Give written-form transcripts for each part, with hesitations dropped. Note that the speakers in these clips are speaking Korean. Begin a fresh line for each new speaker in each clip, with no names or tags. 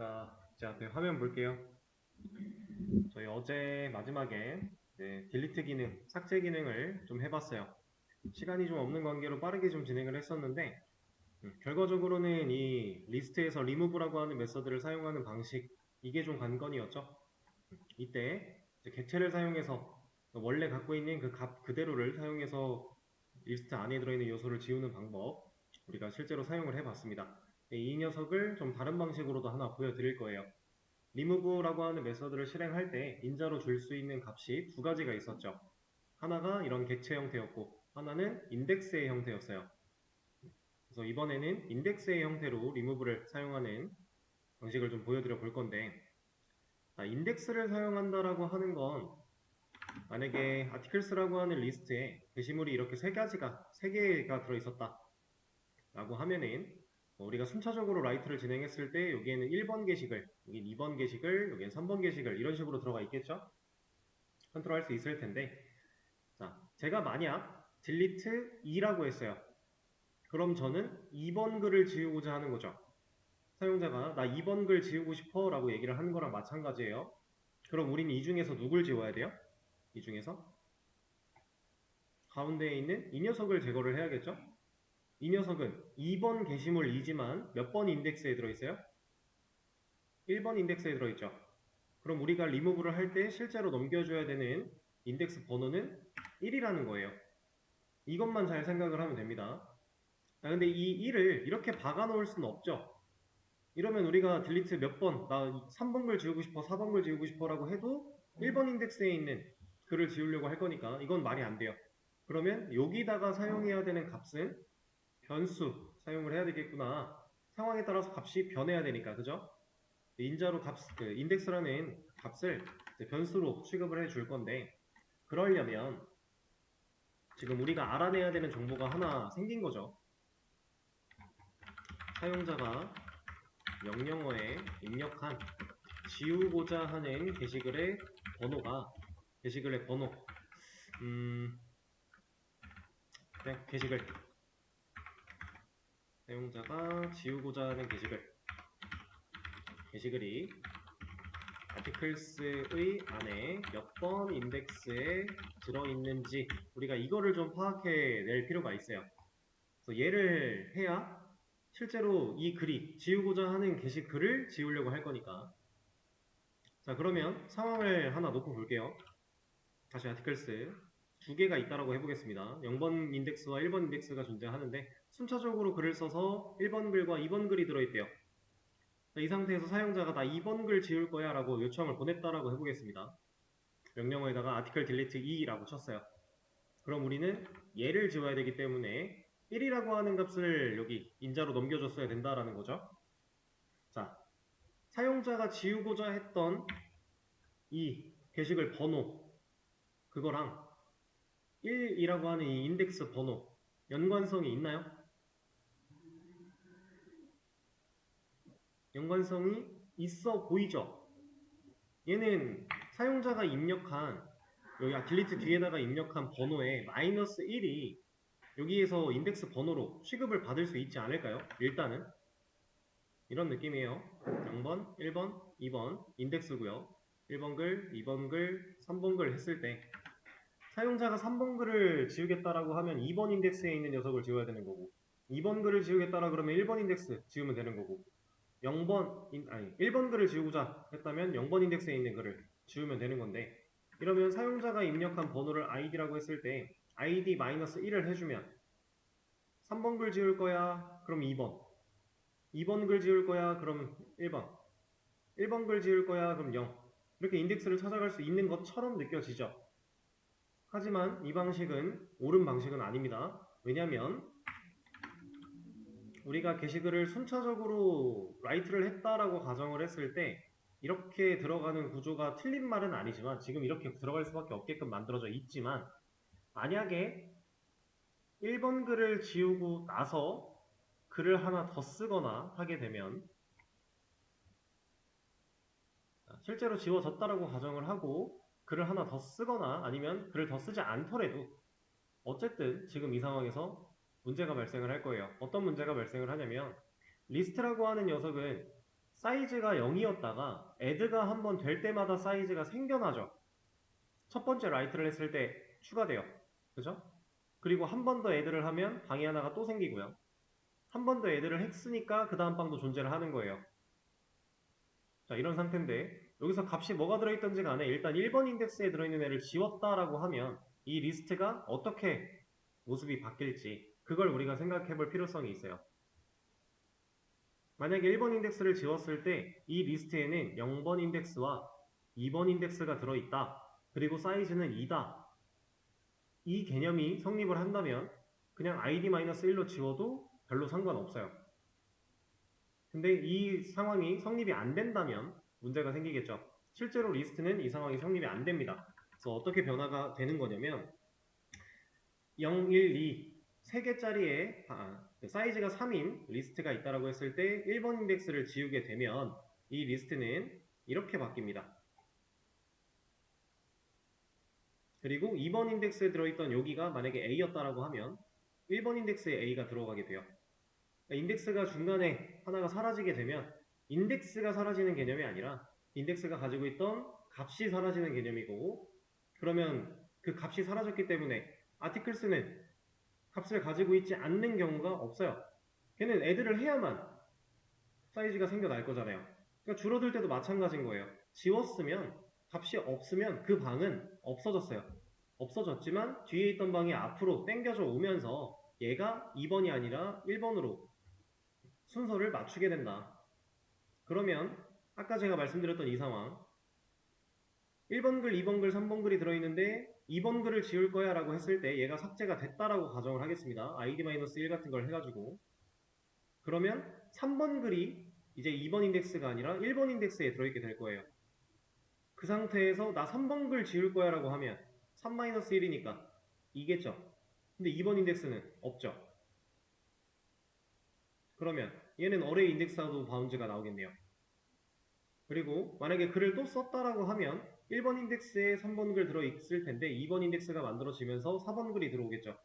자, 제 앞에 화면 볼게요. 저희 어제 마지막에 딜리트 기능, 삭제 기능을 좀 해봤어요. 시간이 좀 없는 관계로 빠르게 좀 진행을 했었는데, 결과적으로는 이 리스트에서 리무브라고 하는 메서드를 사용하는 방식, 이게 좀 관건이었죠. 이때 이제 객체를 사용해서 원래 갖고 있는 그 값 그대로를 사용해서 리스트 안에 들어있는 요소를 지우는 방법, 우리가 실제로 사용을 해봤습니다. 이 녀석을 좀 다른 방식으로도 하나 보여드릴 거예요. 리무브라고 하는 메서드를 실행할 때 인자로 줄 수 있는 값이 두 가지가 있었죠. 하나가 이런 객체 형태였고 하나는 인덱스의 형태였어요. 그래서 이번에는 인덱스의 형태로 리무브를 사용하는 방식을 좀 보여드려 볼 건데, 인덱스를 사용한다라고 하는 건 만약에 아티클스라고 하는 리스트에 게시물이 이렇게 세 개가 들어있었다 라고 하면은 우리가 순차적으로 라이트를 진행했을 때 여기에는 1번 게시글, 여긴 2번 게시글, 여기엔 3번 게시글 이런 식으로 들어가 있겠죠? 컨트롤할 수 있을 텐데, 자, 제가 만약 delete 2라고 했어요. 그럼 저는 2번 글을 지우고자 하는 거죠. 사용자가 나 2번 글 지우고 싶어 라고 얘기를 하는 거랑 마찬가지예요. 그럼 우리는 이 중에서 누굴 지워야 돼요? 이 중에서 가운데에 있는 이 녀석을 제거를 해야겠죠? 이 녀석은 2번 게시물이지만 몇 번 인덱스에 들어있어요? 1번 인덱스에 들어있죠. 그럼 우리가 리무브를 할 때 실제로 넘겨줘야 되는 인덱스 번호는 1이라는 거예요. 이것만 잘 생각을 하면 됩니다. 근데 이 1을 이렇게 박아 놓을 수는 없죠. 이러면 우리가 딜리트 몇 번, 나 3번 글 지우고 싶어, 4번 글 지우고 싶어 라고 해도 1번 인덱스에 있는 글을 지우려고 할 거니까 이건 말이 안 돼요. 그러면 여기다가 사용해야 되는 값은 변수 사용을 해야 되겠구나. 상황에 따라서 값이 변해야 되니까, 그죠? 인자로 인덱스라는 값을 변수로 취급을 해 줄 건데, 그러려면 지금 우리가 알아내야 되는 정보가 하나 생긴 거죠. 사용자가 명령어에 입력한 지우고자 하는 게시글의 번호, 그냥 게시글, 사용자가 지우고자 하는 게시글이 아티클스의 안에 몇 번 인덱스에 들어있는지 우리가 이거를 좀 파악해 낼 필요가 있어요. 그래서 얘를 해야 실제로 이 글이 지우고자 하는 게시글을 지우려고 할 거니까. 자, 그러면 상황을 하나 놓고 볼게요. 다시 아티클스 두 개가 있다라고 해보겠습니다. 0번 인덱스와 1번 인덱스가 존재하는데 순차적으로 글을 써서 1번 글과 2번 글이 들어있대요. 이 상태에서 사용자가 나 2번 글 지울 거야 라고 요청을 보냈다라고 해보겠습니다. 명령어에다가 article delete 2라고 쳤어요. 그럼 우리는 얘를 지워야 되기 때문에 1이라고 하는 값을 여기 인자로 넘겨줬어야 된다라는 거죠. 자, 사용자가 지우고자 했던 이 게시글 번호, 그거랑 1이라고 하는 이 인덱스 번호, 연관성이 있나요? 연관성이 있어 보이죠? 얘는 사용자가 입력한 여기 딜리트 뒤에다가 입력한 번호에 마이너스 1이 여기에서 인덱스 번호로 취급을 받을 수 있지 않을까요? 일단은 이런 느낌이에요. 0번, 1번, 2번 인덱스고요. 1번 글, 2번 글, 3번 글 했을 때 사용자가 3번 글을 지우겠다라고 하면 2번 인덱스에 있는 녀석을 지워야 되는 거고 2번 글을 지우겠다라 그러면 1번 인덱스 지우면 되는 거고 1번 글을 지우고자 했다면 0번 인덱스에 있는 글을 지우면 되는 건데 이러면 사용자가 입력한 번호를 id라고 했을 때 id-1을 해주면 3번 글 지울 거야 그럼 2번 글 지울 거야 그럼 1번 글 지울 거야 그럼 0 이렇게 인덱스를 찾아갈 수 있는 것처럼 느껴지죠. 하지만 이 방식은 옳은 방식은 아닙니다. 왜냐면 우리가 게시글을 순차적으로 라이트를 했다라고 가정을 했을 때 이렇게 들어가는 구조가 틀린 말은 아니지만 지금 이렇게 들어갈 수밖에 없게끔 만들어져 있지만 만약에 1번 글을 지우고 나서 글을 하나 더 쓰거나 하게 되면 실제로 지워졌다라고 가정을 하고 글을 하나 더 쓰거나 아니면 글을 더 쓰지 않더라도 어쨌든 지금 이 상황에서 문제가 발생을 할 거예요. 어떤 문제가 발생을 하냐면 리스트라고 하는 녀석은 사이즈가 0이었다가 add가 한번 될 때마다 사이즈가 생겨나죠. 첫 번째 write를 했을 때 추가돼요. 그죠? 그리고 한 번 더 add를 하면 방이 하나가 또 생기고요. 한 번 더 add를 했으니까 그 다음 방도 존재를 하는 거예요. 자, 이런 상태인데 여기서 값이 뭐가 들어있던지 간에 일단 1번 인덱스에 들어있는 애를 지웠다라고 하면 이 리스트가 어떻게 모습이 바뀔지 그걸 우리가 생각해 볼 필요성이 있어요. 만약에 1번 인덱스를 지웠을 때 이 리스트에는 0번 인덱스와 2번 인덱스가 들어있다. 그리고 사이즈는 2다. 이 개념이 성립을 한다면 그냥 id-1로 지워도 별로 상관없어요. 근데 이 상황이 성립이 안 된다면 문제가 생기겠죠. 실제로 리스트는 이 상황이 성립이 안 됩니다. 그래서 어떻게 변화가 되는 거냐면 0, 1, 2 3개짜리의 사이즈가 3인 리스트가 있다고 했을 때 1번 인덱스를 지우게 되면 이 리스트는 이렇게 바뀝니다. 그리고 2번 인덱스에 들어있던 여기가 만약에 A였다라고 하면 1번 인덱스에 A가 들어가게 돼요. 인덱스가 중간에 하나가 사라지게 되면 인덱스가 사라지는 개념이 아니라 인덱스가 가지고 있던 값이 사라지는 개념이고, 그러면 그 값이 사라졌기 때문에 아티클스는 값을 가지고 있지 않는 경우가 없어요. 걔는 애들을 해야만 사이즈가 생겨날 거잖아요. 그러니까 줄어들 때도 마찬가지인 거예요. 지웠으면 값이 없으면 그 방은 없어졌어요. 없어졌지만 뒤에 있던 방이 앞으로 당겨져 오면서 얘가 2번이 아니라 1번으로 순서를 맞추게 된다. 그러면 아까 제가 말씀드렸던 이 상황 1번 글, 2번 글, 3번 글이 들어있는데 2번 글을 지울 거야 라고 했을 때 얘가 삭제가 됐다라고 가정을 하겠습니다. id-1 같은 걸 해가지고 그러면 3번 글이 이제 2번 인덱스가 아니라 1번 인덱스에 들어있게 될 거예요. 그 상태에서 나 3번 글 지울 거야 라고 하면 3-1이니까 2겠죠. 근데 2번 인덱스는 없죠. 그러면 얘는 어레이 인덱스하고 바운즈가 나오겠네요. 그리고 만약에 글을 또 썼다라고 하면 1번 인덱스에 3번 글 들어있을 텐데 2번 인덱스가 만들어지면서 4번 글이 들어오겠죠.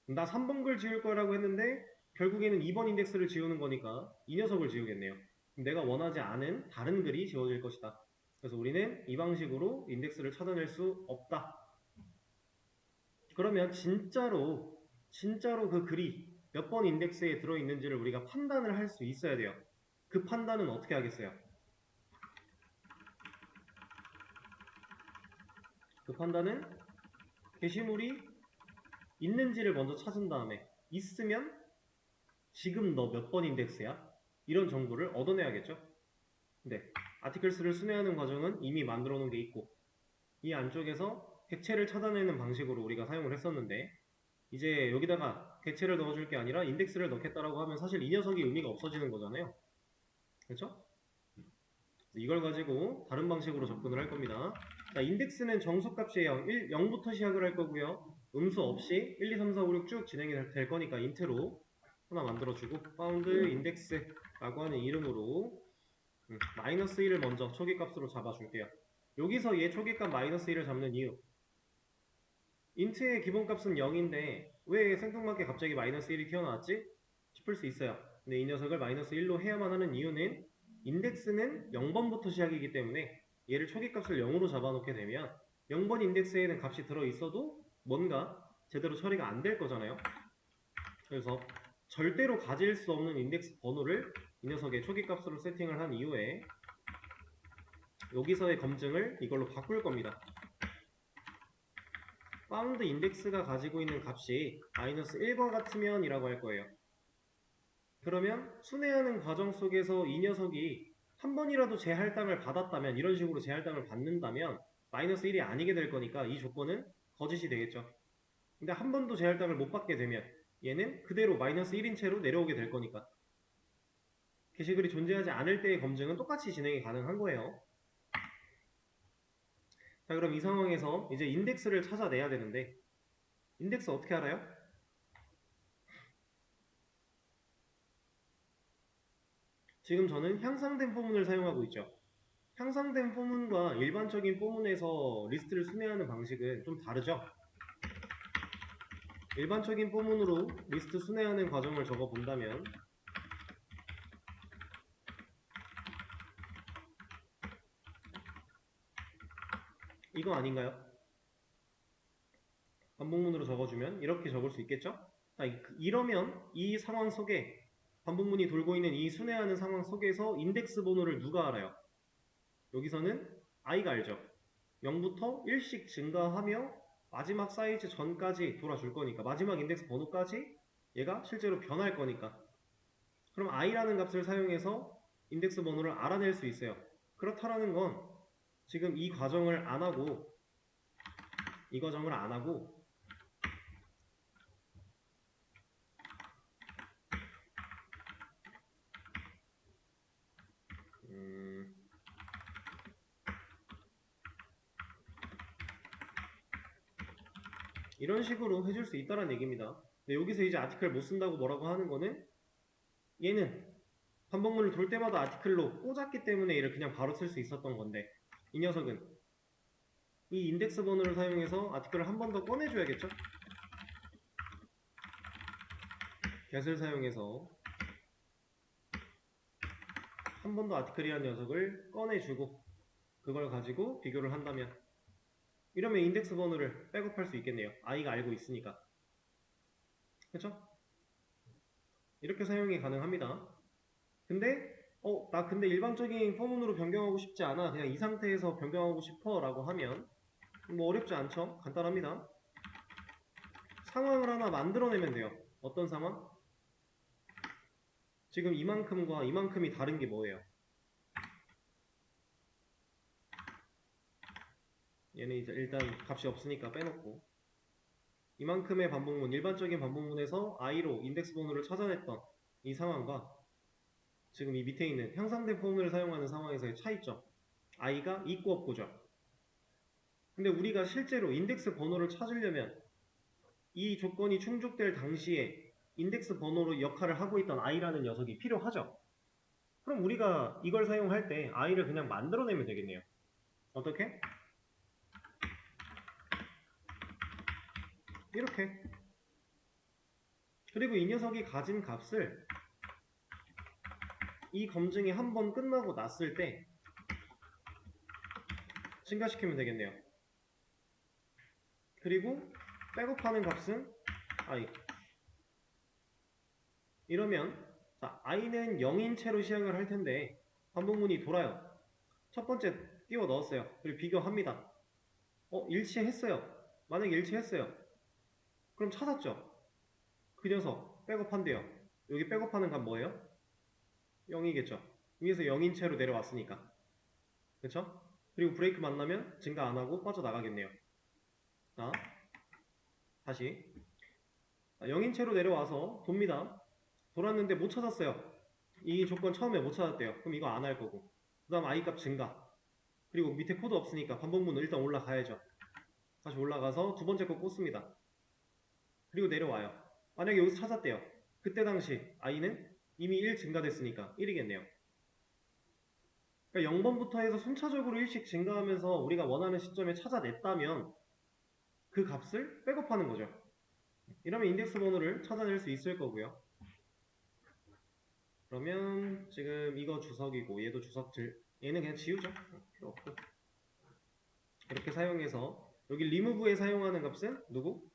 나 3번 글 지울 거라고 했는데 결국에는 2번 인덱스를 지우는 거니까 이 녀석을 지우겠네요. 내가 원하지 않은 다른 글이 지워질 것이다. 그래서 우리는 이 방식으로 인덱스를 찾아낼 수 없다. 그러면 진짜로 그 글이 몇 번 인덱스에 들어있는지를 우리가 판단을 할 수 있어야 돼요. 그 판단은 어떻게 하겠어요? 그 판단은 게시물이 있는지를 먼저 찾은 다음에 있으면 지금 너 몇 번 인덱스야? 이런 정보를 얻어내야겠죠? 네, 아티클스를 순회하는 과정은 이미 만들어 놓은 게 있고 이 안쪽에서 객체를 찾아내는 방식으로 우리가 사용을 했었는데 이제 여기다가 객체를 넣어줄 게 아니라 인덱스를 넣겠다라고 하면 사실 이 녀석이 의미가 없어지는 거잖아요. 그렇죠? 이걸 가지고 다른 방식으로 접근을 할 겁니다. 자, 인덱스는 정수값이에요. 0부터 시작을 할 거고요. 음수 없이 1, 2, 3, 4, 5, 6 쭉 진행이 될 거니까 인트로 하나 만들어주고 found index라고 하는 이름으로 마이너스 1을 먼저 초기값으로 잡아줄게요. 여기서 얘 초기값 마이너스 1을 잡는 이유, 인트의 기본값은 0인데 왜 생뚱맞게 갑자기 마이너스 1이 튀어나왔지? 싶을 수 있어요. 근데 이 녀석을 마이너스 1로 해야만 하는 이유는 인덱스는 0번부터 시작이기 때문에 얘를 초기값을 0으로 잡아놓게 되면 0번 인덱스에는 값이 들어있어도 뭔가 제대로 처리가 안 될 거잖아요. 그래서 절대로 가질 수 없는 인덱스 번호를 이 녀석의 초기값으로 세팅을 한 이후에 여기서의 검증을 이걸로 바꿀 겁니다. found index가 가지고 있는 값이 마이너스 1번 같으면 이라고 할 거예요. 그러면 순회하는 과정 속에서 이 녀석이 한 번이라도 재할당을 받았다면, 이런 식으로 재할당을 받는다면 마이너스 1이 아니게 될 거니까 이 조건은 거짓이 되겠죠. 근데 한 번도 재할당을 못 받게 되면 얘는 그대로 마이너스 1인 채로 내려오게 될 거니까 게시글이 존재하지 않을 때의 검증은 똑같이 진행이 가능한 거예요. 자, 그럼 이 상황에서 이제 인덱스를 찾아내야 되는데 인덱스 어떻게 알아요? 지금 저는 향상된 포문을 사용하고 있죠. 향상된 포문과 일반적인 포문에서 리스트를 순회하는 방식은 좀 다르죠. 일반적인 포문으로 리스트 순회하는 과정을 적어 본다면 이거 아닌가요? 반복문으로 적어주면 이렇게 적을 수 있겠죠? 자, 이러면 이 상황 속에 반복문이 돌고 있는 이 순회하는 상황 속에서 인덱스 번호를 누가 알아요? 여기서는 i가 알죠? 0부터 1씩 증가하며 마지막 사이즈 전까지 돌아줄 거니까, 마지막 인덱스 번호까지 얘가 실제로 변할 거니까, 그럼 i라는 값을 사용해서 인덱스 번호를 알아낼 수 있어요. 그렇다라는 건 지금 이 과정을 안 하고 이런 식으로 해줄 수 있다는 얘기입니다. 근데 여기서 이제 아티클 못 쓴다고 뭐라고 하는 거는, 얘는 반복문을 돌 때마다 아티클로 꽂았기 때문에 얘를 그냥 바로 쓸 수 있었던 건데, 이 녀석은 이 인덱스 번호를 사용해서 아티클을 한 번 더 꺼내줘야겠죠? get을 사용해서 한 번 더 아티클이라는 녀석을 꺼내주고 그걸 가지고 비교를 한다면, 이러면 인덱스 번호를 백업할 수 있겠네요. i가 알고 있으니까. 그쵸? 이렇게 사용이 가능합니다. 근데 나 근데 일반적인 포문으로 변경하고 싶지 않아, 그냥 이 상태에서 변경하고 싶어 라고 하면 뭐 어렵지 않죠? 간단합니다. 상황을 하나 만들어내면 돼요. 어떤 상황? 지금 이만큼과 이만큼이 다른 게 뭐예요? 얘는 이제 일단 값이 없으니까 빼놓고, 이만큼의 반복문, 일반적인 반복문에서 i로 인덱스 번호를 찾아냈던 이 상황과 지금 이 밑에 있는 향상된 포문을 사용하는 상황에서의 차이점, i가 있고 없고죠. 근데 우리가 실제로 인덱스 번호를 찾으려면 이 조건이 충족될 당시에 인덱스 번호로 역할을 하고 있던 i라는 녀석이 필요하죠. 그럼 우리가 이걸 사용할 때 i를 그냥 만들어내면 되겠네요. 어떻게? 이렇게. 그리고 이 녀석이 가진 값을 이 검증이 한 번 끝나고 났을 때 증가시키면 되겠네요. 그리고 백업하는 값은 i. 이러면 자, i는 0인 채로 시작을 할 텐데 반복문이 돌아요. 첫 번째 끼워 넣었어요. 그리고 비교합니다. 일치했어요. 만약에 일치했어요. 그럼 찾았죠. 그 녀석 백업한대요. 여기 백업하는 값 뭐예요? 0이겠죠. 위에서 0인 채로 내려왔으니까. 그쵸? 그리고 브레이크 만나면 증가 안하고 빠져나가겠네요. 자, 다시 0인 채로 내려와서 돕니다. 돌았는데 못 찾았어요. 이 조건 처음에 못 찾았대요. 그럼 이거 안 할 거고, 그 다음 i 값 증가, 그리고 밑에 코드 없으니까 반복문은 일단 올라가야죠. 다시 올라가서 두 번째 거 꽂습니다. 그리고 내려와요. 만약에 여기서 찾았대요. 그때 당시 i는 이미 1 증가됐으니까 1이겠네요. 그러니까 0번부터 해서 순차적으로 1씩 증가하면서 우리가 원하는 시점에 찾아냈다면 그 값을 백업하는 거죠. 이러면 인덱스 번호를 찾아낼 수 있을 거고요. 그러면 지금 이거 주석이고 얘도 얘는 그냥 지우죠. 필요 없고. 이렇게 사용해서 여기 리무브에 사용하는 값은 누구?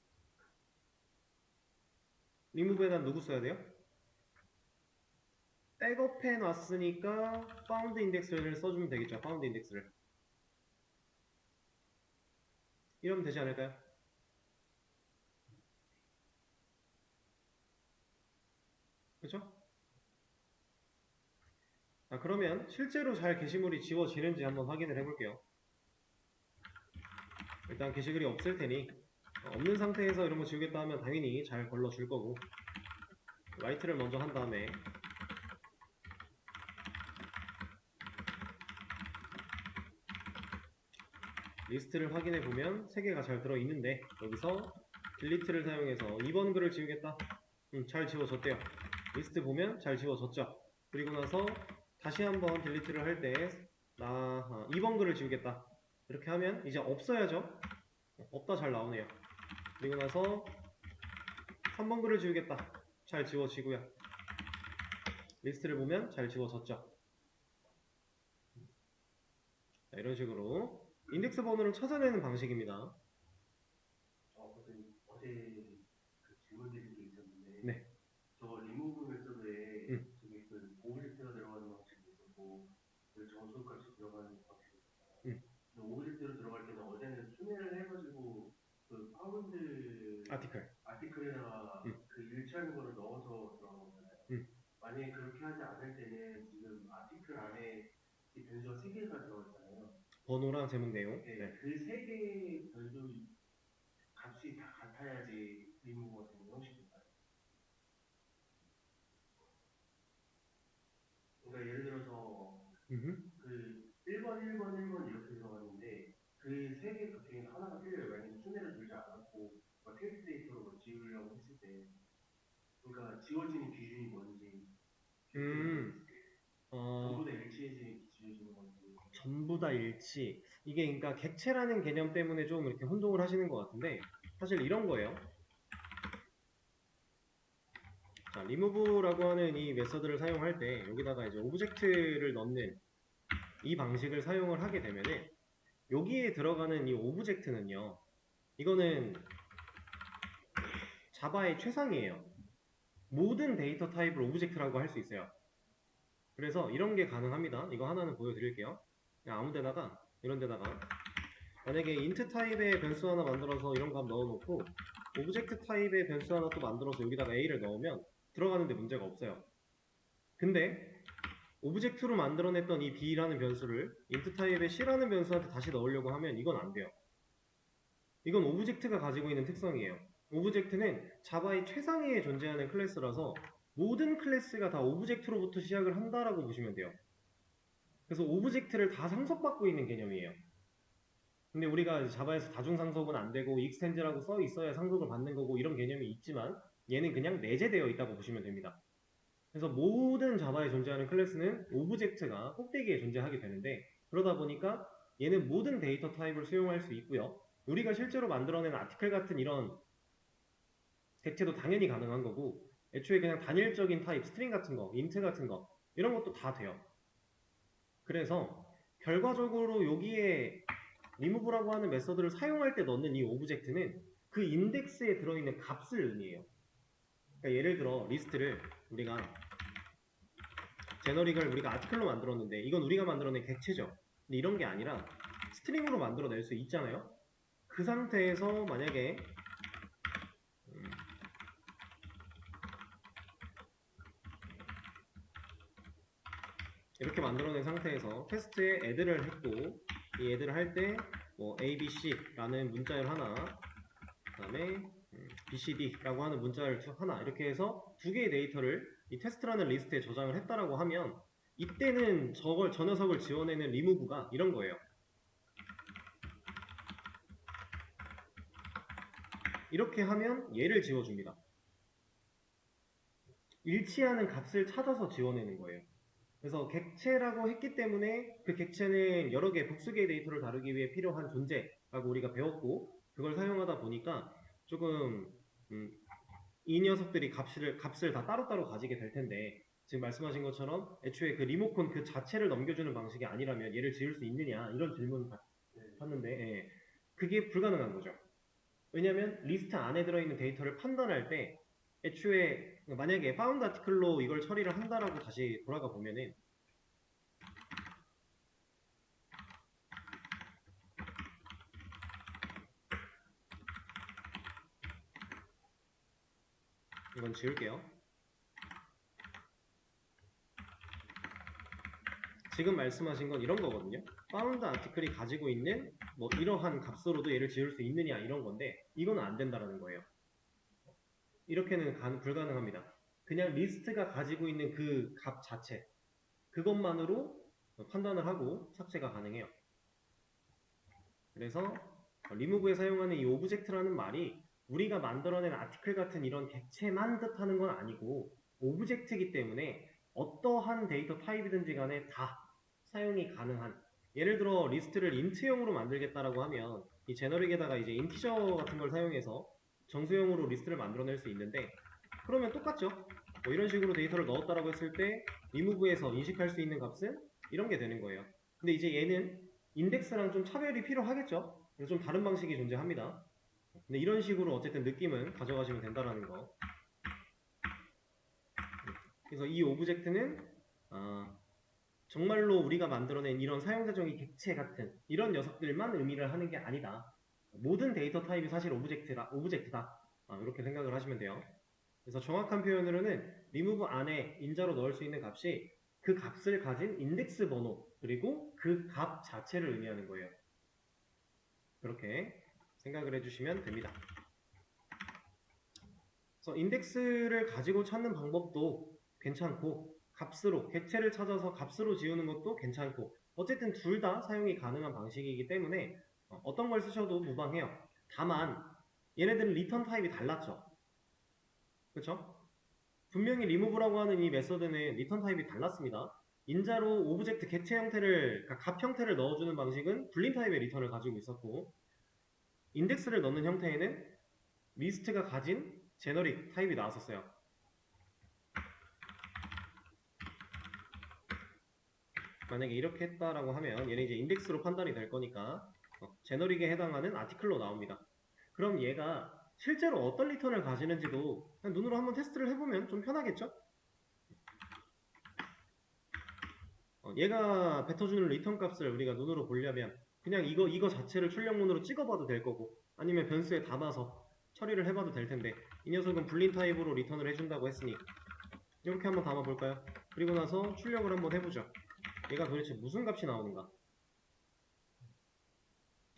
리무브에다 누구 써야 돼요? 백업해 놨으니까 파운드 인덱스를 써주면 되겠죠. 파운드 인덱스를. 이러면 되지 않을까요? 그렇죠? 자, 그러면 실제로 잘 게시물이 지워지는지 한번 확인을 해볼게요. 일단 게시글이 없을 테니 없는 상태에서 이런 거 지우겠다 하면 당연히 잘 걸러줄 거고, 라이트를 먼저 한 다음에 리스트를 확인해 보면 3개가 잘 들어있는데, 여기서 딜리트를 사용해서 2번 글을 지우겠다. 잘 지워졌대요. 리스트 보면 잘 지워졌죠. 그리고 나서 다시 한번 딜리트를 할 때 2번 글을 지우겠다. 이렇게 하면 이제 없어야죠. 없다 잘 나오네요. 그리고 나서 3번 글을 지우겠다. 잘 지워지고요. 리스트를 보면 잘 지워졌죠. 자, 이런 식으로 인덱스 번호를 찾아내는 방식입니다.
어제 그 질문 드린 게 있었는데,
네.
저 리무브 메서드에
음.
저기 그 오브젝트가 들어가는 방식이 있었고, 그 정수값이 들어가는 방식이 있었잖아요.
음.
근데 오브젝트로 들어갈 때는 어제는 투명을 해가지고 그 파운드 아티클에다가 그 일치하는 거를 넣어서 들어간 거잖아요. 만약에 그렇게 하지 않을 때는 지금 아티클 안에 이 변수가 3개가 들어있잖아요.
번호랑 제목 내용.
네, 그 3개의 변수 값이 다 같아야지 리무버가 되는 형식인가요? 그러니까 예를 들어서 그 1번, 1번, 1번 이렇게 들어갔는데 그 3개 값 중에 하나가 틀려요. 만약에 순회를 돌지 않았고 테스트 데이터로 뭐 지우려고 했을 때 그러니까 지워지는 기준이 뭔지 전부 다 일치해지는 기준이 뭔지
전부 다 일치. 이게 그러니까 객체라는 개념 때문에 좀 이렇게 혼동을 하시는 것 같은데 사실 이런 거예요. 자, 리무브라고 하는 이 메서드를 사용할 때 여기다가 이제 오브젝트를 넣는 이 방식을 사용을 하게 되면은 여기에 들어가는 이 오브젝트는요. 이거는 자바의 최상이에요. 모든 데이터 타입을 오브젝트라고 할 수 있어요. 그래서 이런 게 가능합니다. 이거 하나는 보여드릴게요. 그냥 아무 데다가 이런 데다가 만약에 인트 타입의 변수 하나 만들어서 이런 값 넣어놓고 오브젝트 타입의 변수 하나 또 만들어서 여기다가 A를 넣으면 들어가는데 문제가 없어요. 근데 오브젝트로 만들어냈던 이 B라는 변수를 인트 타입의 C라는 변수한테 다시 넣으려고 하면 이건 안 돼요. 이건 오브젝트가 가지고 있는 특성이에요. 오브젝트는 자바의 최상위에 존재하는 클래스라서 모든 클래스가 다 오브젝트로부터 시작을 한다라고 보시면 돼요. 그래서 오브젝트를 다 상속받고 있는 개념이에요. 근데 우리가 자바에서 다중상속은 안 되고 익스텐드라고 써 있어야 상속을 받는 거고 이런 개념이 있지만 얘는 그냥 내재되어 있다고 보시면 됩니다. 그래서 모든 자바에 존재하는 클래스는 오브젝트가 꼭대기에 존재하게 되는데 그러다 보니까 얘는 모든 데이터 타입을 수용할 수 있고요. 우리가 실제로 만들어낸 아티클 같은 이런 객체도 당연히 가능한 거고 애초에 그냥 단일적인 타입, 스트링 같은 거, 인트 같은 거 이런 것도 다 돼요. 그래서 결과적으로 여기에 리무브라고 하는 메서드를 사용할 때 넣는 이 오브젝트는 그 인덱스에 들어있는 값을 의미해요. 그러니까 예를 들어 리스트를 우리가 제너릭을 우리가 아티클로 만들었는데 이건 우리가 만들어낸 객체죠. 근데 이런 게 아니라 스트링으로 만들어낼 수 있잖아요. 그 상태에서 만약에 이렇게 만들어낸 상태에서 테스트에 add를 했고 이 add를 할 때 뭐 abc라는 문자열 하나 그 다음에 bcd라고 하는 문자열 하나 이렇게 해서 두 개의 데이터를 이 테스트라는 리스트에 저장을 했다라고 하면 이때는 저 녀석을 지원해낸 리무브가 이런 거예요. 이렇게 하면 얘를 지워줍니다. 일치하는 값을 찾아서 지워내는 거예요. 그래서 객체라고 했기 때문에 그 객체는 여러 개 복수개의 데이터를 다루기 위해 필요한 존재라고 우리가 배웠고 그걸 사용하다 보니까 조금 이 녀석들이 값을 다 따로따로 가지게 될 텐데 지금 말씀하신 것처럼 애초에 그 리모컨 그 자체를 넘겨주는 방식이 아니라면 얘를 지울 수 있느냐 이런 질문 받는데 예, 그게 불가능한 거죠. 왜냐면 리스트 안에 들어있는 데이터를 판단할 때 애초에 만약에 파운드 아티클로 이걸 처리를 한다라고 다시 돌아가 보면은 이건 지울게요. 지금 말씀하신 건 이런 거거든요. 파운드 아티클이 가지고 있는 뭐 이러한 값으로도 얘를 지울 수 있느냐 이런 건데 이건 안 된다라는 거예요. 이렇게는 불가능합니다. 그냥 리스트가 가지고 있는 그 값 자체 그것만으로 판단을 하고 삭제가 가능해요. 그래서 리무브에 사용하는 이 오브젝트라는 말이 우리가 만들어낸 아티클 같은 이런 객체만 뜻하는 건 아니고 오브젝트이기 때문에 어떠한 데이터 타입이든지 간에 다 사용이 가능한 예를 들어 리스트를 인트형으로 만들겠다라고 하면 이 제너릭에다가 이제 인티저 같은 걸 사용해서 정수형으로 리스트를 만들어낼 수 있는데 그러면 똑같죠. 뭐 이런 식으로 데이터를 넣었다라고 했을 때 리무브에서 인식할 수 있는 값은 이런 게 되는 거예요. 근데 이제 얘는 인덱스랑 좀 차별이 필요하겠죠. 그래서 좀 다른 방식이 존재합니다. 근데 이런 식으로 어쨌든 느낌은 가져가시면 된다라는 거. 그래서 이 오브젝트는 정말로 우리가 만들어낸 이런 사용자정의 객체 같은 이런 녀석들만 의미를 하는 게 아니다. 모든 데이터 타입이 사실 오브젝트다. 이렇게 생각을 하시면 돼요. 그래서 정확한 표현으로는 remove 안에 인자로 넣을 수 있는 값이 그 값을 가진 인덱스 번호 그리고 그 값 자체를 의미하는 거예요. 그렇게 생각을 해주시면 됩니다. 그래서 인덱스를 가지고 찾는 방법도 괜찮고 값으로 객체를 찾아서 값으로 지우는 것도 괜찮고 어쨌든 둘 다 사용이 가능한 방식이기 때문에 어떤 걸 쓰셔도 무방해요. 다만 얘네들은 리턴 타입이 달랐죠. 그렇죠? 분명히 remove라고 하는 이 메서드는 리턴 타입이 달랐습니다. 인자로 오브젝트 객체 형태를, 그러니까 값 형태를 넣어주는 방식은 불린 타입의 리턴을 가지고 있었고 인덱스를 넣는 형태에는 리스트가 가진 제너릭 타입이 나왔었어요. 만약에 이렇게 했다라고 하면 얘는 이제 인덱스로 판단이 될 거니까 제너릭에 해당하는 아티클로 나옵니다. 그럼 얘가 실제로 어떤 리턴을 가지는지도 그냥 눈으로 한번 테스트를 해보면 좀 편하겠죠? 얘가 뱉어주는 리턴 값을 우리가 눈으로 보려면 그냥 이거 자체를 출력문으로 찍어봐도 될 거고 아니면 변수에 담아서 처리를 해봐도 될 텐데 이 녀석은 불린 타입으로 리턴을 해준다고 했으니 이렇게 한번 담아볼까요? 그리고 나서 출력을 한번 해보죠. 얘가 도대체 무슨 값이 나오는가?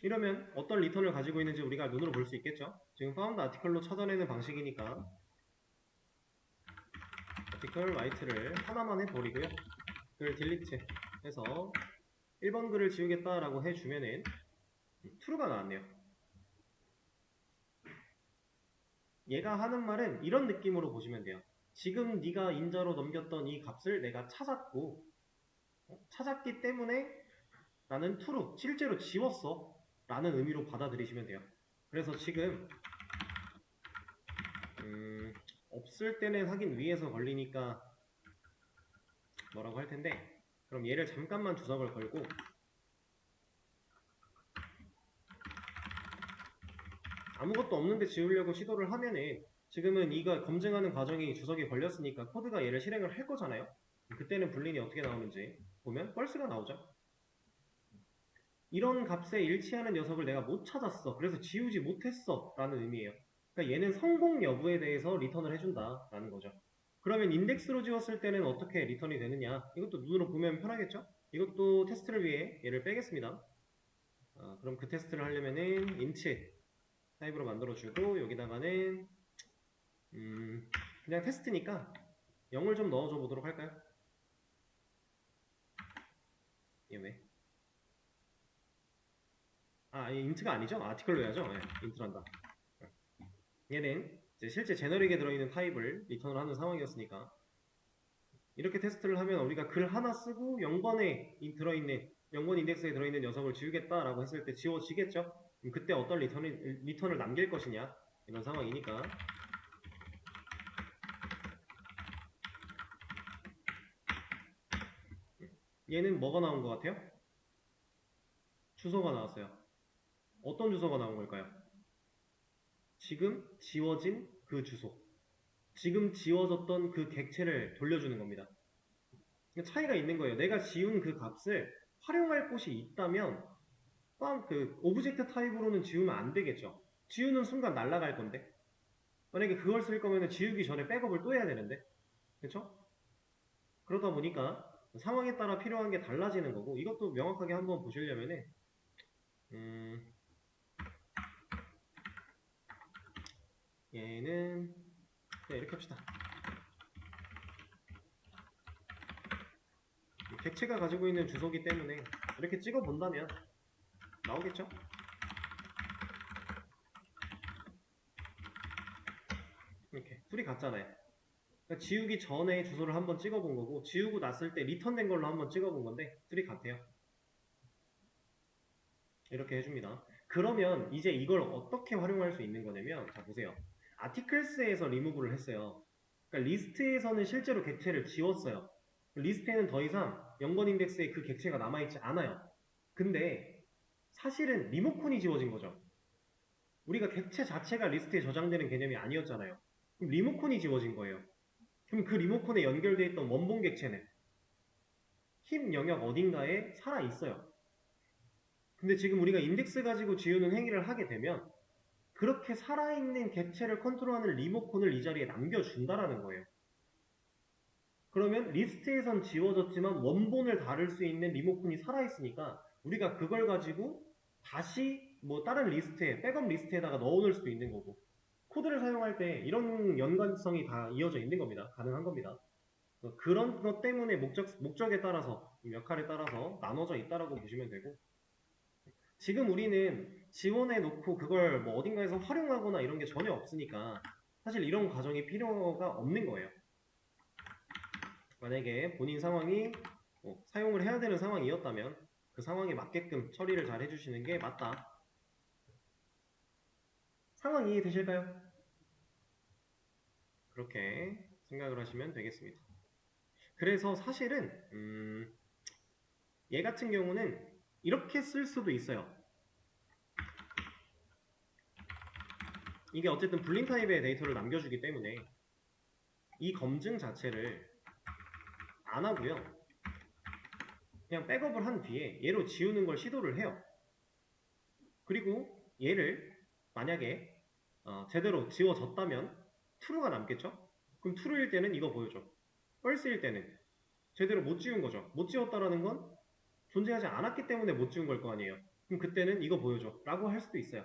이러면 어떤 리턴을 가지고 있는지 우리가 눈으로 볼 수 있겠죠? 지금 found article로 찾아내는 방식이니까 article write를 하나만 해버리고요. 그걸 delete 해서 1번 글을 지우겠다라고 해주면은 true가 나왔네요. 얘가 하는 말은 이런 느낌으로 보시면 돼요. 지금 네가 인자로 넘겼던 이 값을 내가 찾았고 찾았기 때문에 나는 true, 실제로 지웠어 라는 의미로 받아들이시면 돼요. 그래서 지금 없을 때는 하긴 위에서 걸리니까 뭐라고 할 텐데 그럼 얘를 잠깐만 주석을 걸고 아무것도 없는데 지우려고 시도를 하면은 지금은 이거 검증하는 과정이 주석이 걸렸으니까 코드가 얘를 실행을 할 거잖아요. 그때는 불린이 어떻게 나오는지 보면 false가 나오죠. 이런 값에 일치하는 녀석을 내가 못 찾았어. 그래서 지우지 못했어. 라는 의미예요. 그러니까 얘는 성공 여부에 대해서 리턴을 해준다. 라는 거죠. 그러면 인덱스로 지웠을 때는 어떻게 리턴이 되느냐? 이것도 눈으로 보면 편하겠죠? 이것도 테스트를 위해 얘를 빼겠습니다. 그럼 그 테스트를 하려면은 int 타입으로 만들어주고 여기다가는 그냥 테스트니까 0을 좀 넣어줘 보도록 할까요? 얘 왜? 인트가 아니죠? 아티클로 해야죠? 네, 인트란다. 얘는 이제 실제 제너릭에 들어있는 타입을 리턴을 하는 상황이었으니까 이렇게 테스트를 하면 우리가 글 하나 쓰고 0번에 들어있는 0번 인덱스에 들어있는 녀석을 지우겠다라고 했을 때 지워지겠죠? 그럼 그때 어떤 리턴을 남길 것이냐 이런 상황이니까 얘는 뭐가 나온 것 같아요? 주소가 나왔어요. 어떤 주소가 나온 걸까요? 지금 지워진 그 주소, 지금 지워졌던 그 객체를 돌려주는 겁니다. 차이가 있는 거예요. 내가 지운 그 값을 활용할 곳이 있다면 그 오브젝트 타입으로는 지우면 안 되겠죠. 지우는 순간 날아갈 건데 만약에 그걸 쓸 거면 지우기 전에 백업을 또 해야 되는데 그렇죠? 그러다 보니까 상황에 따라 필요한 게 달라지는 거고 이것도 명확하게 한번 보시려면은 얘는 이렇게 합시다. 객체가 가지고 있는 주소기 때문에 이렇게 찍어 본다면 나오겠죠? 이렇게 둘이 같잖아요. 그러니까 지우기 전에 주소를 한번 찍어 본 거고 지우고 났을 때 리턴된 걸로 한번 찍어 본 건데 둘이 같아요. 이렇게 해줍니다. 그러면 이제 이걸 어떻게 활용할 수 있는 거냐면 자 보세요. 아티클스에서 리무브를 했어요. 그러니까 리스트에서는 실제로 객체를 지웠어요. 리스트에는 더 이상 0번 인덱스에 그 객체가 남아있지 않아요. 근데 사실은 리모컨이 지워진 거죠. 우리가 객체 자체가 리스트에 저장되는 개념이 아니었잖아요. 그럼 리모컨이 지워진 거예요. 그럼 그 리모컨에 연결되어 있던 원본 객체는 힙 영역 어딘가에 살아 있어요. 근데 지금 우리가 인덱스 가지고 지우는 행위를 하게 되면 그렇게 살아있는 객체를 컨트롤하는 리모컨을 이 자리에 남겨준다라는 거예요. 그러면 리스트에선 지워졌지만 원본을 다룰 수 있는 리모컨이 살아있으니까 우리가 그걸 가지고 다시 뭐 다른 리스트에, 백업 리스트에다가 넣어놓을 수도 있는 거고, 코드를 사용할 때 이런 연관성이 다 이어져 있는 겁니다. 가능한 겁니다. 그런 것 때문에 목적에 따라서, 역할에 따라서 나눠져 있다라고 보시면 되고, 지금 우리는 지원해 놓고 그걸 뭐 어딘가에서 활용하거나 이런 게 전혀 없으니까 사실 이런 과정이 필요가 없는 거예요. 만약에 본인 상황이 사용을 해야 되는 상황이었다면 그 상황에 맞게끔 처리를 잘 해주시는 게 맞다. 상황 이해되실까요? 그렇게 생각을 하시면 되겠습니다. 그래서 사실은 얘 같은 경우는 이렇게 쓸 수도 있어요. 이게 어쨌든 불린 타입의 데이터를 남겨주기 때문에 이 검증 자체를 안 하고요. 그냥 백업을 한 뒤에 얘로 지우는 걸 시도를 해요. 그리고 얘를 만약에 제대로 지워졌다면 true가 남겠죠? 그럼 true일 때는 이거 보여줘. false일 때는 제대로 못 지운 거죠. 못 지웠다라는 건 존재하지 않았기 때문에 못 지운 걸 거 아니에요. 그럼 그때는 이거 보여줘 라고 할 수도 있어요.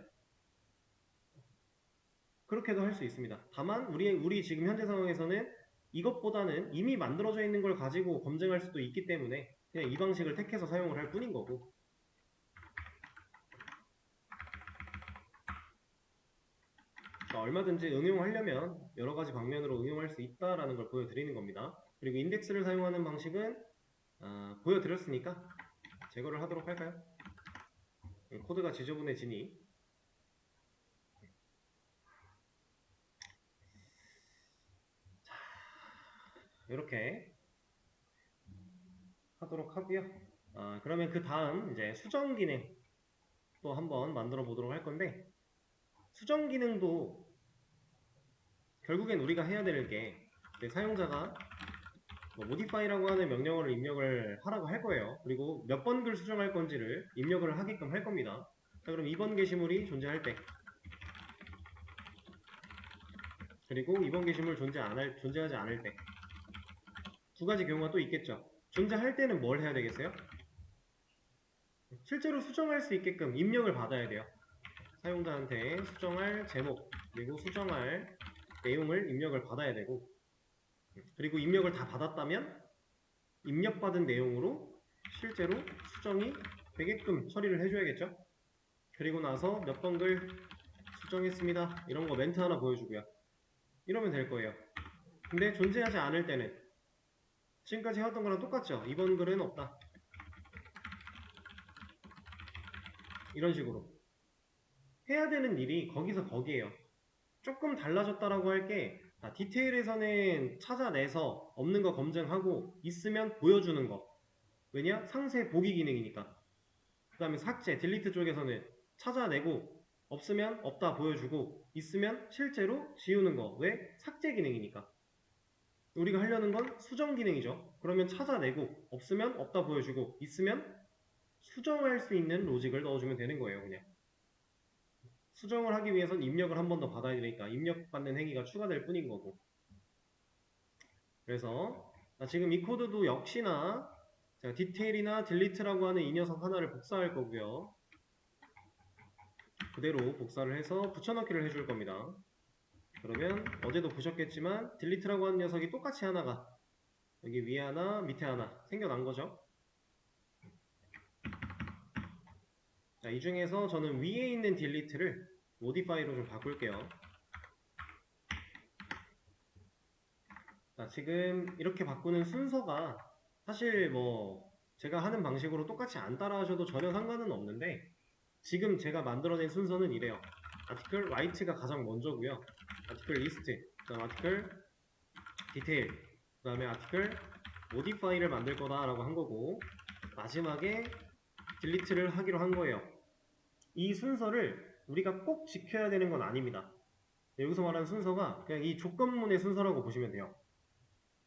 그렇게도 할 수 있습니다. 다만 우리 지금 현재 상황에서는 이것보다는 이미 만들어져 있는 걸 가지고 검증할 수도 있기 때문에 그냥 이 방식을 택해서 사용을 할 뿐인 거고, 얼마든지 응용하려면 여러 가지 방면으로 응용할 수 있다라는 걸 보여드리는 겁니다. 그리고 인덱스를 사용하는 방식은 보여드렸으니까 제거를 하도록 할까요? 코드가 지저분해지니 이렇게 하도록 하고요. 그러면 그 다음 이제 수정 기능 또 한번 만들어 보도록 할 건데, 수정 기능도 결국엔 우리가 해야 될 게 사용자가 modify라고 하는 명령어를 입력을 하라고 할 거예요. 그리고 몇 번 글 수정할 건지를 입력을 하게끔 할 겁니다. 자, 그럼 2번 게시물이 존재할 때, 그리고 2번 게시물 존재하지 않을 때, 두 가지 경우가 또 있겠죠. 존재할 때는 뭘 해야 되겠어요? 실제로 수정할 수 있게끔 입력을 받아야 돼요. 사용자한테 수정할 제목 그리고 수정할 내용을 입력을 받아야 되고, 그리고 입력을 다 받았다면 입력받은 내용으로 실제로 수정이 되게끔 처리를 해줘야겠죠. 그리고 나서 몇 번 글 수정했습니다 이런 거 멘트 하나 보여주고요. 이러면 될 거예요. 근데 존재하지 않을 때는 지금까지 해왔던 거랑 똑같죠. 이번 글은 없다 이런 식으로 해야 되는 일이 거기서 거기에요. 조금 달라졌다라고 할 게 디테일에서는 찾아내서 없는 거 검증하고 있으면 보여주는 거. 왜냐? 상세 보기 기능이니까. 그 다음에 삭제, 딜리트 쪽에서는 찾아내고 없으면 없다 보여주고 있으면 실제로 지우는 거. 왜? 삭제 기능이니까. 우리가 하려는 건 수정 기능이죠. 그러면 찾아내고 없으면 없다 보여주고 있으면 수정할 수 있는 로직을 넣어주면 되는 거예요. 그냥 수정을 하기 위해선 입력을 한 번 더 받아야 되니까 입력받는 행위가 추가될 뿐인 거고. 그래서 지금 이 코드도 역시나 제가 디테일이나 딜리트라고 하는 이 녀석 하나를 복사할 거고요. 그대로 복사를 해서 붙여넣기를 해줄 겁니다. 그러면 어제도 보셨겠지만 딜리트라고 하는 녀석이 똑같이 하나가 여기 위에 하나 밑에 하나 생겨난 거죠. 자, 이 중에서 저는 위에 있는 딜리트를 modify로 좀 바꿀게요. 자, 지금 이렇게 바꾸는 순서가 사실 뭐 제가 하는 방식으로 똑같이 안 따라하셔도 전혀 상관은 없는데, 지금 제가 만들어낸 순서는 이래요. article write가 가장 먼저고요. article list, 그다음 article detail, 그 다음에 article modify를 만들 거다라고 한 거고, 마지막에 딜리트를 하기로 한 거예요. 이 순서를 우리가 꼭 지켜야 되는 건 아닙니다. 여기서 말하는 순서가 그냥 이 조건문의 순서라고 보시면 돼요.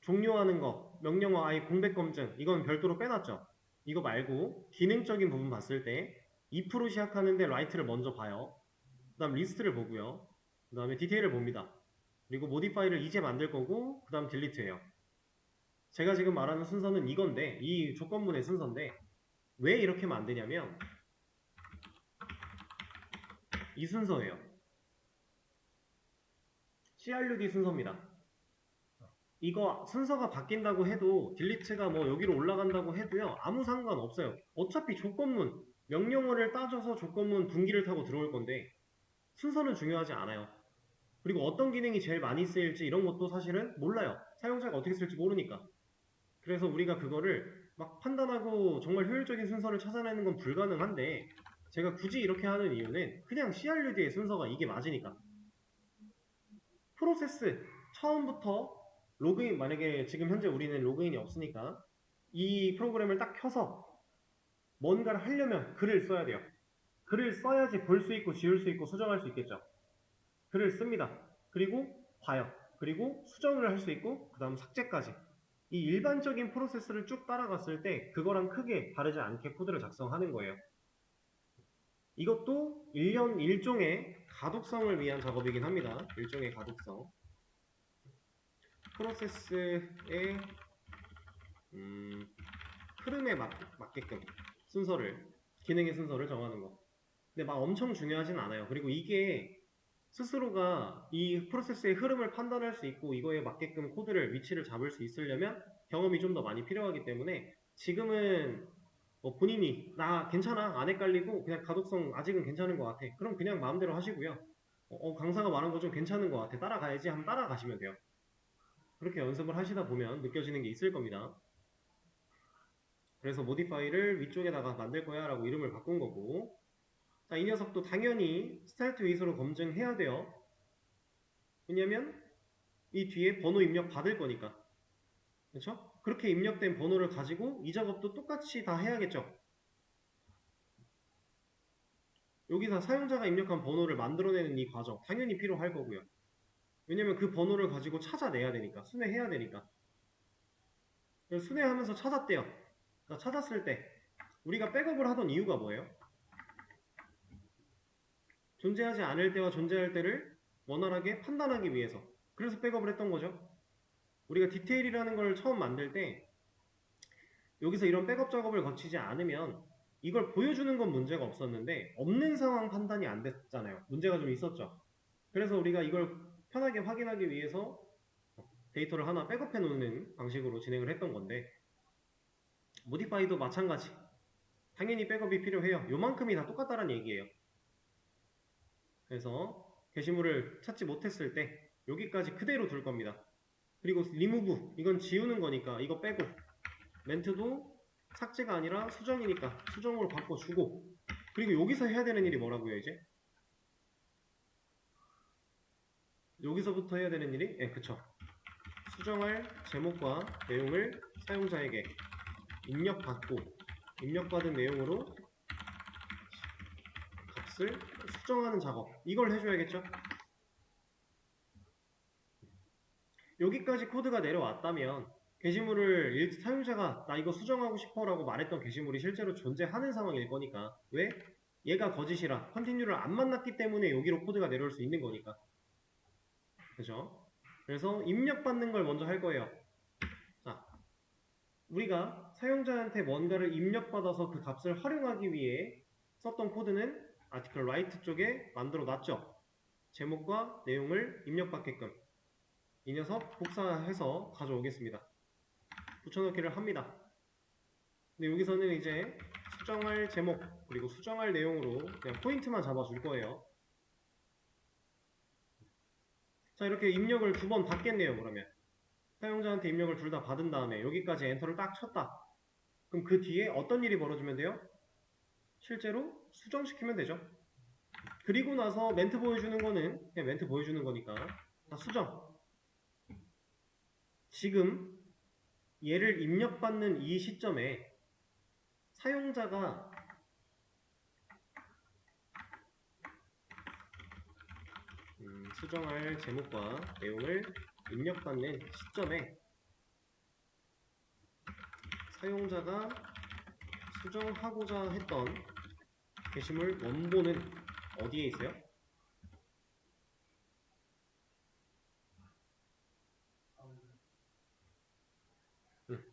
종료하는 거, 명령어 아예 공백 검증, 이건 별도로 빼놨죠. 이거 말고 기능적인 부분 봤을 때 if로 시작하는데 write를 먼저 봐요. 그 다음 리스트를 보고요. 그 다음에 디테일을 봅니다. 그리고 modify를 이제 만들 거고 그 다음 delete예요. 제가 지금 말하는 순서는 이건데, 이 조건문의 순서인데 왜 이렇게 만드냐면 이 순서예요. CRUD 순서입니다. 이거 순서가 바뀐다고 해도 딜리트가 뭐 여기로 올라간다고 해도요 아무 상관없어요. 어차피 조건문 명령어를 따져서 조건문 분기를 타고 들어올 건데 순서는 중요하지 않아요. 그리고 어떤 기능이 제일 많이 쓰일지 이런 것도 사실은 몰라요. 사용자가 어떻게 쓸지 모르니까. 그래서 우리가 그거를 막 판단하고 정말 효율적인 순서를 찾아내는 건 불가능한데 제가 굳이 이렇게 하는 이유는 그냥 CRUD의 순서가 이게 맞으니까. 프로세스 처음부터 로그인, 만약에 지금 현재 우리는 로그인이 없으니까 이 프로그램을 딱 켜서 뭔가를 하려면 글을 써야 돼요. 글을 써야지 볼 수 있고 지울 수 있고 수정할 수 있겠죠. 글을 씁니다. 그리고 봐요. 그리고 수정을 할 수 있고 그 다음 삭제까지. 이 일반적인 프로세스를 쭉 따라갔을 때 그거랑 크게 다르지 않게 코드를 작성하는 거예요. 이것도 일종의 가독성을 위한 작업이긴 합니다. 일종의 가독성. 프로세스의 흐름에 맞게끔 순서를, 기능의 순서를 정하는 거. 근데 막 엄청 중요하진 않아요. 그리고 이게 스스로가 이 프로세스의 흐름을 판단할 수 있고 이거에 맞게끔 코드를 위치를 잡을 수 있으려면 경험이 좀 더 많이 필요하기 때문에 지금은 뭐 본인이 나 괜찮아 안 헷갈리고 그냥 가독성 아직은 괜찮은 것 같아 그럼 그냥 마음대로 하시고요. 강사가 말한 거 좀 괜찮은 것 같아 따라가야지 하면 따라가시면 돼요. 그렇게 연습을 하시다 보면 느껴지는 게 있을 겁니다. 그래서 모디파이를 위쪽에다가 만들 거야 라고 이름을 바꾼 거고, 자, 이 녀석도 당연히 스타트 위소로 검증해야 돼요. 왜냐면 이 뒤에 번호 입력 받을 거니까. 그렇죠? 그렇게 입력된 번호를 가지고 이 작업도 똑같이 다 해야겠죠. 여기서 사용자가 입력한 번호를 만들어내는 이 과정 당연히 필요할 거고요. 왜냐면 그 번호를 가지고 찾아내야 되니까, 순회해야 되니까. 순회하면서 찾았대요. 그러니까 찾았을 때 우리가 백업을 하던 이유가 뭐예요? 존재하지 않을 때와 존재할 때를 원활하게 판단하기 위해서. 그래서 백업을 했던 거죠. 우리가 디테일이라는 걸 처음 만들 때 여기서 이런 백업 작업을 거치지 않으면 이걸 보여주는 건 문제가 없었는데 없는 상황 판단이 안 됐잖아요. 문제가 좀 있었죠. 그래서 우리가 이걸 편하게 확인하기 위해서 데이터를 하나 백업해 놓는 방식으로 진행을 했던 건데, 모디파이도 마찬가지. 당연히 백업이 필요해요. 요만큼이 다 똑같다는 얘기예요. 그래서 게시물을 찾지 못했을 때 여기까지 그대로 둘 겁니다. 그리고 리무브, 이건 지우는 거니까 이거 빼고, 멘트도 삭제가 아니라 수정이니까 수정으로 바꿔주고, 그리고 여기서 해야 되는 일이 뭐라고요 이제? 여기서부터 해야 되는 일이? 그쵸. 수정할 제목과 내용을 사용자에게 입력받고, 입력받은 내용으로 값을 수정하는 작업, 이걸 해줘야겠죠. 여기까지 코드가 내려왔다면 게시물을 사용자가 나 이거 수정하고 싶어 라고 말했던 게시물이 실제로 존재하는 상황일 거니까. 왜? 얘가 거짓이라 컨티뉴를 안 만났기 때문에 여기로 코드가 내려올 수 있는 거니까. 그죠? 그래서 입력받는 걸 먼저 할 거예요. 자, 우리가 사용자한테 뭔가를 입력받아서 그 값을 활용하기 위해 썼던 코드는 아티클 라이트 쪽에 만들어 놨죠. 제목과 내용을 입력받게끔. 이 녀석 복사해서 가져오겠습니다. 붙여넣기를 합니다. 근데 여기서는 이제 수정할 제목 그리고 수정할 내용으로 그냥 포인트만 잡아줄 거예요. 자, 이렇게 입력을 2번 받겠네요. 그러면 사용자한테 입력을 둘 다 받은 다음에 여기까지 엔터를 딱 쳤다. 그럼 그 뒤에 어떤 일이 벌어지면 돼요? 실제로 수정시키면 되죠. 그리고 나서 멘트 보여주는 거는 그냥 멘트 보여주는 거니까 다 수정. 지금 얘를 입력받는 이 시점에 사용자가 수정할 제목과 내용을 입력받는 시점에 사용자가 수정하고자 했던 게시물 원본은 어디에 있어요?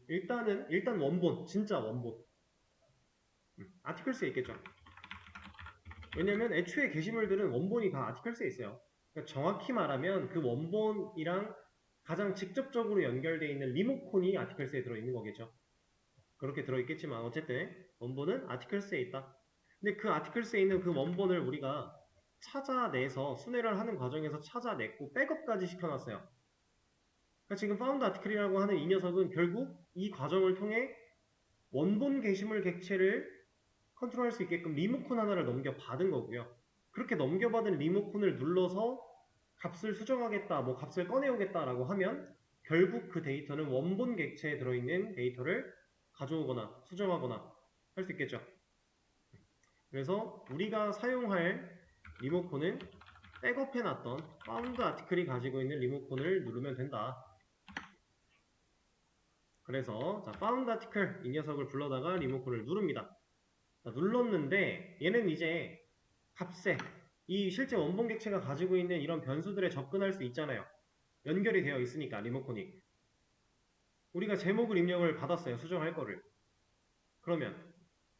일단 원본, 진짜 원본. 아티클스에 있겠죠. 왜냐면 애초에 게시물들은 원본이 다 아티클스에 있어요. 그러니까 정확히 말하면 그 원본이랑 가장 직접적으로 연결되어 있는 리모콘이 아티클스에 들어있는 거겠죠. 그렇게 들어있겠지만 어쨌든 원본은 아티클스에 있다. 근데 그 아티클스에 있는 그 원본을 우리가 찾아내서 순회를 하는 과정에서 찾아냈고 백업까지 시켜놨어요. 그러니까 지금 파운드 아티클이라고 하는 이 녀석은 결국 이 과정을 통해 원본 게시물 객체를 컨트롤할 수 있게끔 리모콘 하나를 넘겨받은 거고요. 그렇게 넘겨받은 리모콘을 눌러서 값을 수정하겠다, 뭐 값을 꺼내오겠다라고 하면 결국 그 데이터는 원본 객체에 들어있는 데이터를 가져오거나 수정하거나 할 수 있겠죠. 그래서 우리가 사용할 리모콘은 백업해놨던 파운드 아티클이 가지고 있는 리모콘을 누르면 된다. 그래서 자, 파운드 아티클 이 녀석을 불러다가 리모컨을 누릅니다. 자, 눌렀는데 얘는 이제 값에 이 실제 원본 객체가 가지고 있는 이런 변수들에 접근할 수 있잖아요. 연결이 되어 있으니까 리모컨이. 우리가 제목을 입력을 받았어요. 수정할 거를. 그러면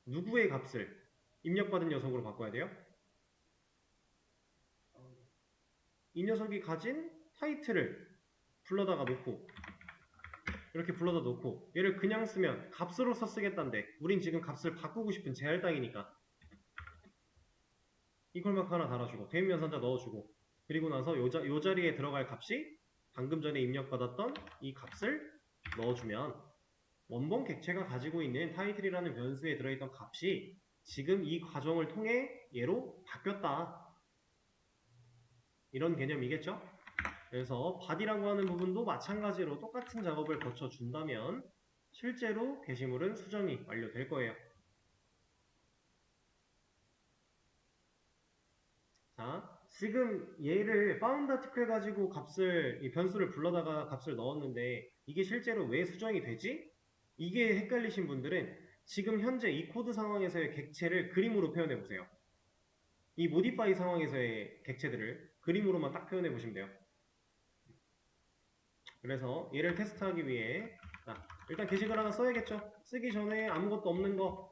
누구의 값을 입력받은 녀석으로 바꿔야 돼요? 이 녀석이 가진 타이틀을 불러다가 놓고 이렇게 불러다 놓고 얘를 그냥 쓰면 값으로서 쓰겠다는데 우린 지금 값을 바꾸고 싶은 제할당이니까 이걸 막 하나 달아주고 대입연산자 넣어주고 그리고 나서 요 자리에 들어갈 값이 방금 전에 입력받았던 이 값을 넣어주면 원본 객체가 가지고 있는 타이틀이라는 변수에 들어있던 값이 지금 이 과정을 통해 얘로 바뀌었다. 이런 개념이겠죠? 그래서 body라고 하는 부분도 마찬가지로 똑같은 작업을 거쳐준다면 실제로 게시물은 수정이 완료될 거예요. 자, 지금 얘를 found article 가지고 이 변수를 불러다가 값을 넣었는데 이게 실제로 왜 수정이 되지? 이게 헷갈리신 분들은 지금 현재 이 코드 상황에서의 객체를 그림으로 표현해 보세요. 이 modify 상황에서의 객체들을 그림으로만 딱 표현해 보시면 돼요. 그래서 얘를 테스트하기 위해 일단 게시글 하나 써야겠죠. 쓰기 전에 아무것도 없는 거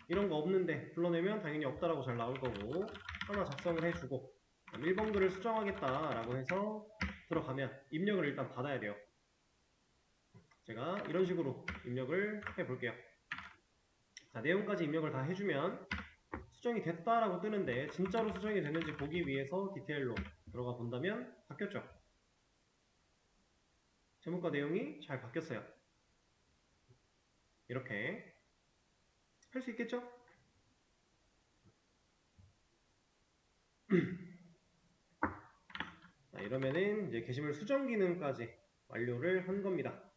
이런 거 없는데 불러내면 당연히 없다라고 잘 나올 거고 하나 작성을 해주고 1번 글을 수정하겠다라고 해서 들어가면 입력을 일단 받아야 돼요. 제가 이런 식으로 입력을 해볼게요. 자, 내용까지 입력을 다 해주면 수정이 됐다라고 뜨는데 진짜로 수정이 됐는지 보기 위해서 디테일로 들어가 본다면 바뀌었죠. 제목과 내용이 잘 바뀌었어요. 이렇게 할 수 있겠죠? 자, 이러면은 이제 게시물 수정 기능까지 완료를 한 겁니다.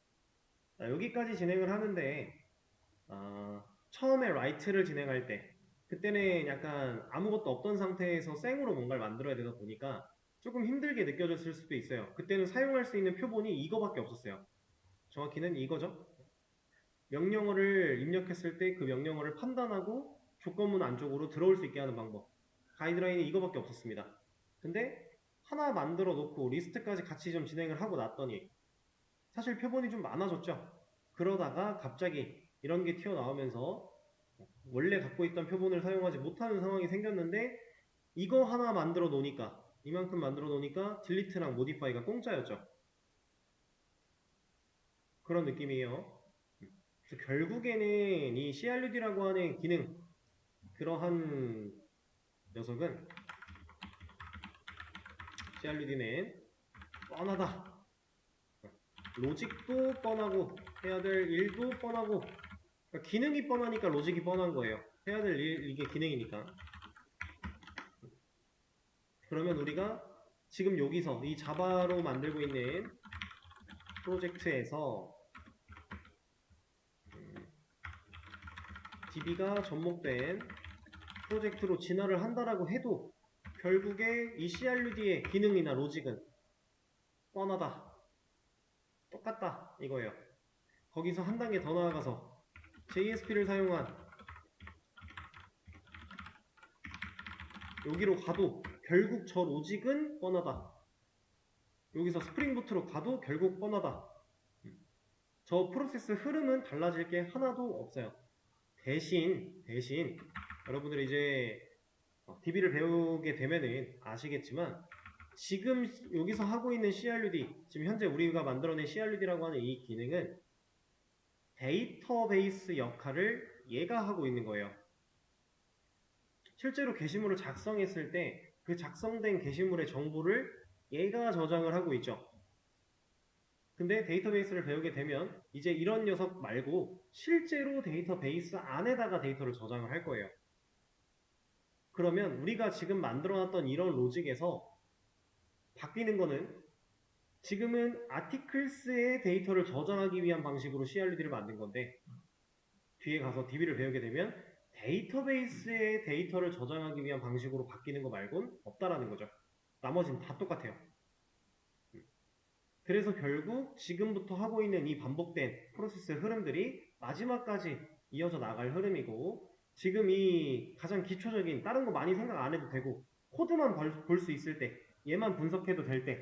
자, 여기까지 진행을 하는데 처음에 write를 진행할 때 그때는 약간 아무것도 없던 상태에서 생으로 뭔가를 만들어야 되다 보니까 조금 힘들게 느껴졌을 수도 있어요. 그때는 사용할 수 있는 표본이 이거밖에 없었어요. 정확히는 이거죠. 명령어를 입력했을 때 그 명령어를 판단하고 조건문 안쪽으로 들어올 수 있게 하는 방법. 가이드라인이 이거밖에 없었습니다. 근데 하나 만들어 놓고 리스트까지 같이 좀 진행을 하고 났더니 사실 표본이 좀 많아졌죠. 그러다가 갑자기 이런 게 튀어나오면서 원래 갖고 있던 표본을 사용하지 못하는 상황이 생겼는데 이거 하나 만들어 놓으니까 이만큼 만들어 놓으니까 딜리트랑 모디파이가 공짜였죠. 그런 느낌이에요. 그래서 결국에는 이 CRUD라고 하는 기능 그러한 녀석은 CRUD는 뻔하다. 로직도 뻔하고 해야 될 일도 뻔하고 그러니까 기능이 뻔하니까 로직이 뻔한 거예요. 해야 될 일 이게 기능이니까. 그러면 우리가 지금 여기서 이 자바로 만들고 있는 프로젝트에서 DB가 접목된 프로젝트로 진화를 한다라고 해도 결국에 이 CRUD의 기능이나 로직은 뻔하다, 똑같다 이거예요. 거기서 한 단계 더 나아가서 JSP를 사용한 여기로 가도 결국 저 로직은 뻔하다. 여기서 스프링부트로 가도 결국 뻔하다. 저 프로세스 흐름은 달라질 게 하나도 없어요. 대신 여러분들이 이제 DB를 배우게 되면은 아시겠지만 지금 여기서 하고 있는 CRUD, 지금 현재 우리가 만들어낸 CRUD라고 하는 이 기능은 데이터베이스 역할을 얘가 하고 있는 거예요. 실제로 게시물을 작성했을 때 그 작성된 게시물의 정보를 얘가 저장을 하고 있죠. 근데 데이터베이스를 배우게 되면 이제 이런 녀석 말고 실제로 데이터베이스 안에다가 데이터를 저장을 할 거예요. 그러면 우리가 지금 만들어놨던 이런 로직에서 바뀌는 거는 지금은 아티클스의 데이터를 저장하기 위한 방식으로 CRUD를 만든 건데 뒤에 가서 DB를 배우게 되면 데이터베이스의 데이터를 저장하기 위한 방식으로 바뀌는 거 말곤 없다라는 거죠. 나머지는 다 똑같아요. 그래서 결국 지금부터 하고 있는 이 반복된 프로세스 흐름들이 마지막까지 이어져 나갈 흐름이고 지금 이 가장 기초적인 다른 거 많이 생각 안 해도 되고 코드만 볼 수 있을 때 얘만 분석해도 될 때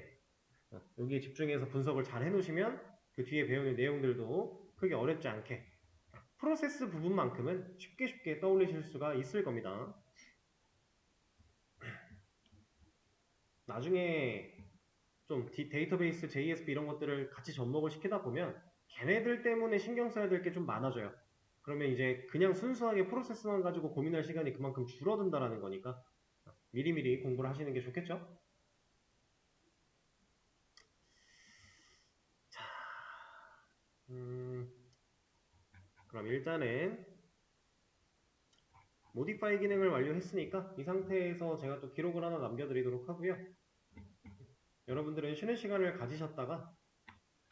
여기에 집중해서 분석을 잘 해놓으시면 그 뒤에 배우는 내용들도 크게 어렵지 않게 프로세스 부분만큼은 쉽게 떠올리실 수가 있을 겁니다. 나중에 좀 데이터베이스, JSP 이런 것들을 같이 접목을 시키다 보면 걔네들 때문에 신경 써야 될 게 좀 많아져요. 그러면 이제 그냥 순수하게 프로세스만 가지고 고민할 시간이 그만큼 줄어든다라는 거니까 미리미리 공부를 하시는 게 좋겠죠? 자, 그럼 일단은 모디파이 기능을 완료했으니까 이 상태에서 제가 또 기록을 하나 남겨드리도록 하고요. 여러분들은 쉬는 시간을 가지셨다가